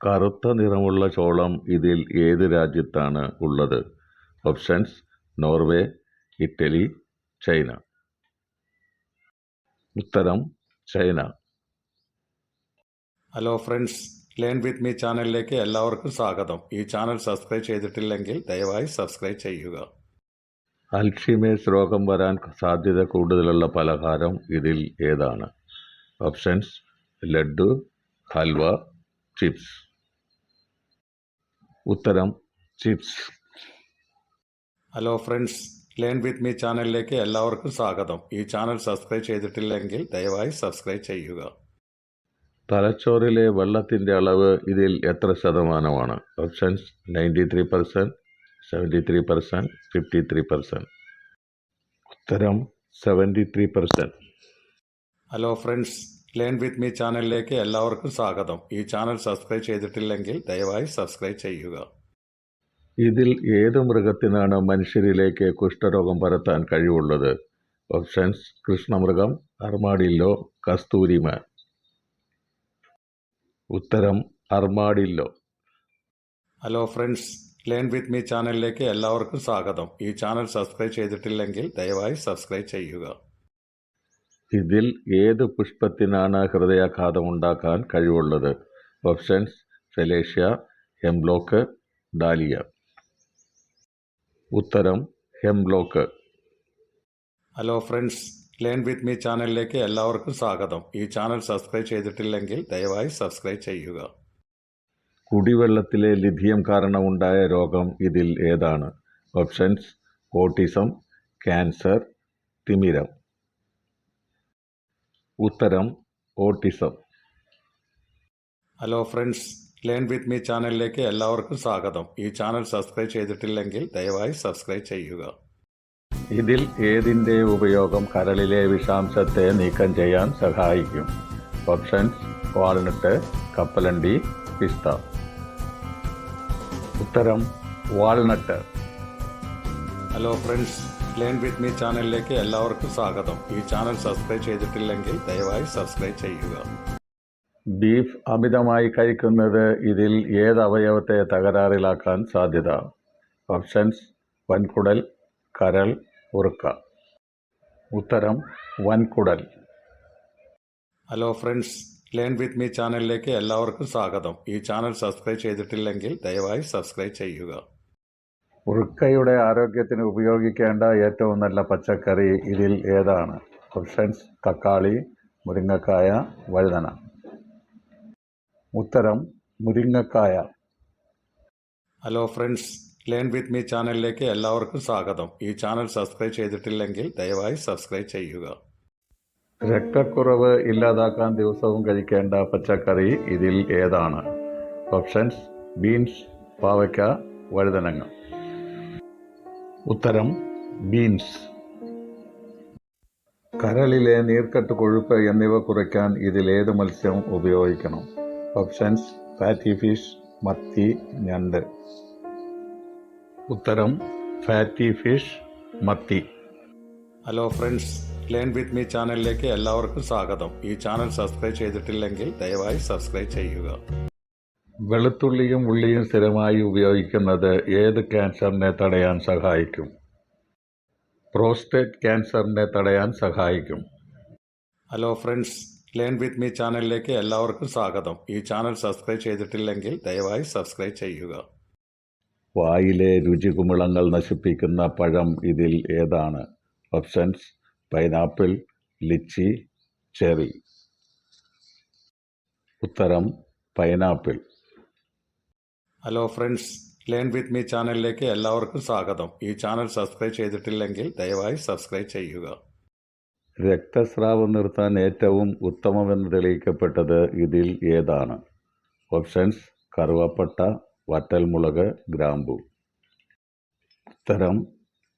കറുത്ത നിറമുള്ള ചോളം ഇതിൽ ഏത് രാജ്യത്താണ് ഉള്ളത്? Options: Norway, Italy, China. ഉത്തരം: China. Hello friends, learn with me ചാനലിലേക്ക് എല്ലാവർക്കും സ്വാഗതം. ഈ ചാനൽ സബ്സ്ക്രൈബ് ചെയ്തിട്ടില്ലെങ്കിൽ ദയവായി സബ്സ്ക്രൈബ് ചെയ്യുക. അൽഷിമേഴ്സ് രോഗം വരാൻ സാധ്യത കൂടുതലുള്ള പലഹാരം ഇതിൽ ഏതാണ്? Options: laddu, halwa, chips. ഉത്തരം: chips. Hello friends, learn with me ചാനലിലേക്ക് എല്ലാവർക്കും സ്വാഗതം. ഈ ചാനൽ സബ്സ്ക്രൈബ് ചെയ്തിട്ടില്ലെങ്കിൽ ദയവായി സബ്സ്ക്രൈബ് ചെയ്യുക. തലച്ചോറിലെ വെള്ളത്തിൻ്റെ അളവ് ഇതിൽ എത്ര ശതമാനമാണ്? ഓപ്ഷൻസ്: 93%, 73%, 53%. ഉത്തരം: 73%. Hello friends, learn with me ചാനലിലേക്ക് എല്ലാവർക്കും സ്വാഗതം. ഈ ചാനൽ സബ്സ്ക്രൈബ് ചെയ്തിട്ടില്ലെങ്കിൽ ദയവായി സബ്സ്ക്രൈബ് ചെയ്യുക. ഇതിൽ ഏത് മൃഗത്തിനാണ് മനുഷ്യരിലേക്ക് കുഷ്ഠരോഗം പരത്താൻ കഴിവുള്ളത്? Options: കൃഷ്ണമൃഗം, armadillo, Kasthooriman. ഉത്തരം: armadillo. Hello friends, learn with me ചാനലിലേക്ക് എല്ലാവർക്കും സ്വാഗതം. ഈ ചാനൽ സബ്സ്ക്രൈബ് ചെയ്തിട്ടില്ലെങ്കിൽ ദയവായി സബ്സ്ക്രൈബ് ചെയ്യുക. ഇതിൽ ഏത് പുഷ്പത്തിനാണ് ഹൃദയാഘാതമുണ്ടാക്കാൻ കഴിവുള്ളത്? Options: ഫെലേഷ്യ, hemlock, dahlia. ഉത്തരം: hemlock. Hello friends, learn with me ചാനലിലേക്ക് എല്ലാവർക്കും സ്വാഗതം. ഈ ചാനൽ സബ്സ്ക്രൈബ് ചെയ്തിട്ടില്ലെങ്കിൽ ദയവായി സബ്സ്ക്രൈബ് ചെയ്യുക. കുടിവെള്ളത്തിലെ ലിഥിയം കാരണമുണ്ടായ രോഗം ഇതിൽ ഏതാണ്? ഓപ്ഷൻസ്: ഓട്ടിസം, ക്യാൻസർ, തിമിരം. ഉത്തരം: autism. Hello friends, learn with me ചാനലിലേക്ക് എല്ലാവർക്കും സ്വാഗതം. ഈ ചാനൽ സബ്സ്ക്രൈബ് ചെയ്തിട്ടില്ലെങ്കിൽ ദയവായി സബ്സ്ക്രൈബ് ചെയ്യുക. ഇതിൽ ഏതിൻ്റെ ഉപയോഗം കരളിലെ വിഷാംശത്തെ നീക്കം ചെയ്യാൻ സഹായിക്കും? ഓപ്ഷൻസ്: വാൾനട്ട്, കപ്പലണ്ടി, പിസ്ത. ഉത്തരം: walnut. Hello friends, learn with me ചാനലിലേക്ക് എല്ലാവർക്കും സ്വാഗതം. ഈ ചാനൽ സബ്സ്ക്രൈബ് ചെയ്തിട്ടില്ലെങ്കിൽ ദയവായി സബ്സ്ക്രൈബ് ചെയ്യുക. ബീഫ് അമിതമായി കഴിക്കുന്നത് ഇതിൽ ഏത് അവയവത്തെ തകരാറിലാക്കാൻ സാധ്യത? ഓപ്ഷൻസ്: വൻകുടൽ, കരൾ, വൃക്ക. ഉത്തരം: വൻകുടൽ. Hello friends, learn with me ചാനലിലേക്ക് എല്ലാവർക്കും സ്വാഗതം. ഈ ചാനൽ സബ്സ്ക്രൈബ് ചെയ്തിട്ടില്ലെങ്കിൽ ദയവായി സബ്സ്ക്രൈബ് ചെയ്യുക. വൃക്കയുടെ ആരോഗ്യത്തിന് ഉപയോഗിക്കേണ്ട ഏറ്റവും നല്ല പച്ചക്കറി ഇതിൽ ഏതാണ്? ഓപ്ഷൻസ്: തക്കാളി, മുരിങ്ങക്കായ, വഴുതന. ഉത്തരം: മുരിങ്ങക്കായ. Hello friends, learn with me ചാനലിലേക്ക് എല്ലാവർക്കും സ്വാഗതം. ഈ ചാനൽ സബ്സ്ക്രൈബ് ചെയ്തിട്ടില്ലെങ്കിൽ ദയവായി സബ്സ്ക്രൈബ് ചെയ്യുക. രക്തക്കുറവ് ഇല്ലാതാക്കാൻ ദിവസവും കഴിക്കേണ്ട പച്ചക്കറി ഇതിൽ ഏതാണ്? ഓപ്ഷൻസ്: ബീൻസ്, പാവയ്ക്ക, വഴുതനങ്ങ. ഉത്തരം: ബീൻസ്. കരളിലെ നീർക്കെട്ട്, കൊഴുപ്പ് എന്നിവ കുറയ്ക്കാൻ ഇതിൽ ഏത് മത്സ്യം ഉപയോഗിക്കണം? ഓപ്ഷൻസ്: ഫാറ്റി ഫിഷ്, മത്തി, ഞണ്ട്. ഉത്തരം: ഫാറ്റി ഫിഷ്, മത്തി. Hello friends, learn with me ചാനലിലേക്ക് എല്ലാവർക്കും സ്വാഗതം. ഈ ചാനൽ സബ്സ്ക്രൈബ് ചെയ്തിട്ടില്ലെങ്കിൽ ദയവായി സബ്സ്ക്രൈബ് ചെയ്യുക. വെളുത്തുള്ളിയും ഉള്ളിയും സ്ഥിരമായി ഉപയോഗിക്കുന്നത് ഏത് ക്യാൻസറിനെ തടയാൻ സഹായിക്കും? പ്രോസ്റ്റേറ്റ് ക്യാൻസറിനെ തടയാൻ സഹായിക്കും. Hello friends, learn with me ചാനലിലേക്ക് എല്ലാവർക്കും സ്വാഗതം. ഈ ചാനൽ സബ്സ്ക്രൈബ് ചെയ്തിട്ടില്ലെങ്കിൽ ദയവായി സബ്സ്ക്രൈബ് ചെയ്യുക. വായിലെ രുചികുമിളങ്ങൾ നശിപ്പിക്കുന്ന പഴം ഇതിൽ ഏതാണ്? Options: pineapple, lychee, cherry. ഉത്തരം: pineapple. Hello friends, learn with me ചാനലിലേക്ക് എല്ലാവർക്കും സ്വാഗതം. ഈ ചാനൽ സബ്സ്ക്രൈബ് ചെയ്തിട്ടില്ലെങ്കിൽ ദയവായി സബ്സ്ക്രൈബ് ചെയ്യുക. രക്തസ്രാവം നിർത്താൻ ഏറ്റവും ഉത്തമമെന്ന് തെളിയിക്കപ്പെട്ടത് ഇതിൽ ഏതാണ്? ഓപ്ഷൻസ്: കറുവപ്പട്ട, വറ്റൽമുളക്, ഗ്രാമ്പു. ഉത്തരം: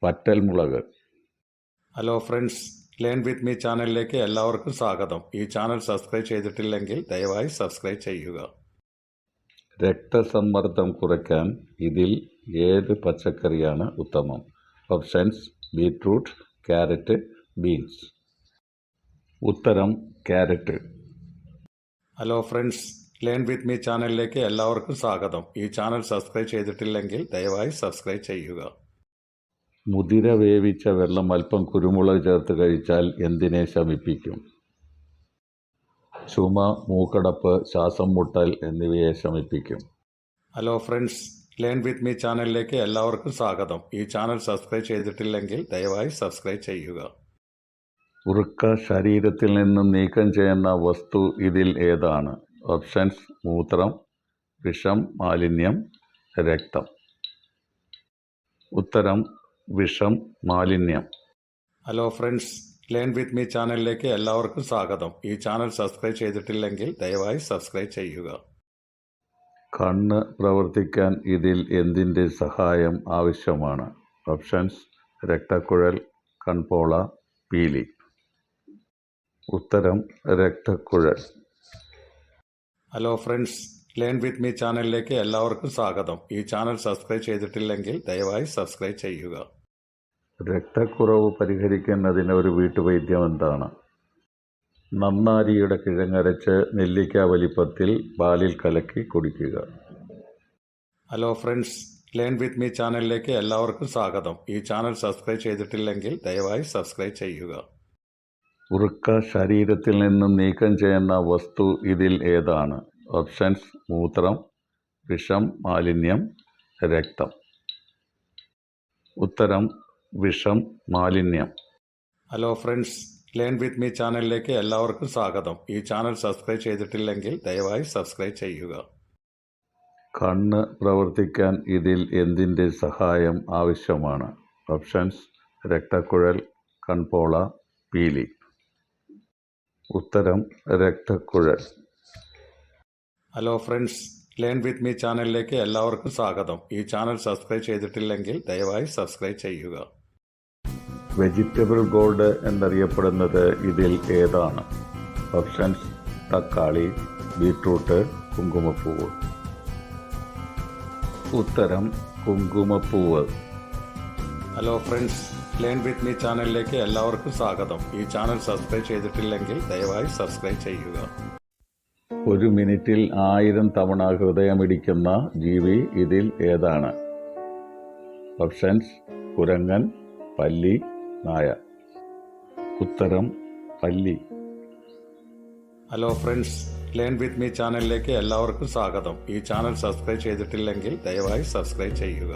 വറ്റൽമുളക്. Hello friends, learn with me ചാനലിലേക്ക് എല്ലാവർക്കും സ്വാഗതം. ഈ ചാനൽ സബ്സ്ക്രൈബ് ചെയ്തിട്ടില്ലെങ്കിൽ ദയവായി സബ്സ്ക്രൈബ് ചെയ്യുക. രക്തസമ്മർദ്ദം കുറയ്ക്കാൻ ഇതിൽ ഏത് പച്ചക്കറിയാണ് ഉത്തമം? Options: beetroot, carrot, beans. ഉത്തരം: carrot. Hello friends, learn with me ചാനലിലേക്ക് എല്ലാവർക്കും സ്വാഗതം. ഈ ചാനൽ സബ്സ്ക്രൈബ് ചെയ്തിട്ടില്ലെങ്കിൽ ദയവായി സബ്സ്ക്രൈബ് ചെയ്യുക. മുതിര വേവിച്ച വെള്ളം അല്പം കുരുമുളക് ചേർത്ത് കഴിച്ചാൽ എന്തിനെ ശമിപ്പിക്കും? ചുമ, മൂക്കടപ്പ്, ശ്വാസം മുട്ടൽ എന്നിവയെ ശമിപ്പിക്കും. Hello friends, learn with me ചാനലിലേക്ക് എല്ലാവർക്കും സ്വാഗതം. ഈ ചാനൽ സബ്സ്ക്രൈബ് ചെയ്തിട്ടില്ലെങ്കിൽ ദയവായി സബ്സ്ക്രൈബ് ചെയ്യുക. വൃക്ക ശരീരത്തിൽ നിന്നും നീക്കം ചെയ്യുന്ന വസ്തു ഇതിൽ ഏതാണ്? ഓപ്ഷൻസ്: മൂത്രം, വിഷം, മാലിന്യം, രക്തം. ഉത്തരം: വിഷം, മാലിന്യം. Hello friends, learn with me ചാനലിലേക്ക് എല്ലാവർക്കും സ്വാഗതം. ഈ ചാനൽ സബ്സ്ക്രൈബ് ചെയ്തിട്ടില്ലെങ്കിൽ ദയവായി സബ്സ്ക്രൈബ് ചെയ്യുക. കണ്ണ് പ്രവർത്തിക്കാൻ ഇതിൽ എന്തിൻ്റെ സഹായം ആവശ്യമാണ്? ഓപ്ഷൻസ്: രക്തക്കുഴൽ, കൺപോള, പീലി. ഉത്തരം: രക്തക്കുഴൽ. Hello friends, learn with me ചാനലിലേക്ക് എല്ലാവർക്കും സ്വാഗതം. ഈ ചാനൽ സബ്സ്ക്രൈബ് ചെയ്തിട്ടില്ലെങ്കിൽ ദയവായി സബ്സ്ക്രൈബ് ചെയ്യുക. രക്തക്കുറവ് പരിഹരിക്കുന്നതിന് ഒരു വീട്ടുവൈദ്യം എന്താണ്? നന്നാരിയുടെ കിഴങ്ങരച്ച് നെല്ലിക്ക വലിപ്പത്തിൽ പാലിൽ കലക്കി കുടിക്കുക. Hello friends, learn with me ചാനലിലേക്ക് എല്ലാവർക്കും സ്വാഗതം. ഈ ചാനൽ സബ്സ്ക്രൈബ് ചെയ്തിട്ടില്ലെങ്കിൽ ദയവായി സബ്സ്ക്രൈബ് ചെയ്യുക. വൃക്ക ശരീരത്തിൽ നിന്നും നീക്കം ചെയ്യുന്ന വസ്തു ഇതിൽ ഏതാണ്? ഓപ്ഷൻസ്: മൂത്രം, വിഷം, മാലിന്യം, രക്തം. ഉത്തരം: വിഷം, മാലിന്യം. Hello friends, learn with me ചാനലിലേക്ക് എല്ലാവർക്കും സ്വാഗതം. ഈ ചാനൽ സബ്സ്ക്രൈബ് ചെയ്തിട്ടില്ലെങ്കിൽ ദയവായി സബ്സ്ക്രൈബ് ചെയ്യുക. കണ്ണ് പ്രവർത്തിക്കാൻ ഇതിൽ എന്തിൻ്റെ സഹായം ആവശ്യമാണ്? ഓപ്ഷൻസ്: രക്തക്കുഴൽ, കൺപോള, പീലി. ഉത്തരം: രക്തക്കുഴൽ. Hello friends, learn with me ചാനലിലേക്ക് എല്ലാവർക്കും സ്വാഗതം. ഈ ചാനൽ സബ്സ്ക്രൈബ് ചെയ്തിട്ടില്ലെങ്കിൽ ദയവായി സബ്സ്ക്രൈബ് ചെയ്യുക. വെജിറ്റബിൾ ഗോൾഡ് എന്നറിയപ്പെടുന്നത് ഇതിൽ ഏതാണ്? ഓപ്ഷൻസ്: തക്കാളി, ബീട്രൂട്ട്, കുങ്കുമപ്പൂവ്. ഉത്തരം: കുങ്കുമപ്പൂവ്. Hello friends, learn with me ചാനലിലേക്ക് എല്ലാവർക്കും സ്വാഗതം. ഈ ചാനൽ സബ്സ്ക്രൈബ് ചെയ്തിട്ടില്ലെങ്കിൽ ദയവായി സബ്സ്ക്രൈബ് ചെയ്യുക. ഒരു മിനിറ്റിൽ 1000 തവണ ഹൃദയമിടിക്കുന്ന ജീവി ഇതിൽ ഏതാണ്? ഓപ്ഷൻസ്: കുരങ്ങൻ, പല്ലി, നായ. ഉത്തരം: പല്ലി. Hello friends, learn with me ചാനലിലേക്ക് എല്ലാവർക്കും സ്വാഗതം. ഈ ചാനൽ സബ്സ്ക്രൈബ് ചെയ്തിട്ടില്ലെങ്കിൽ ദയവായി സബ്സ്ക്രൈബ് ചെയ്യുക.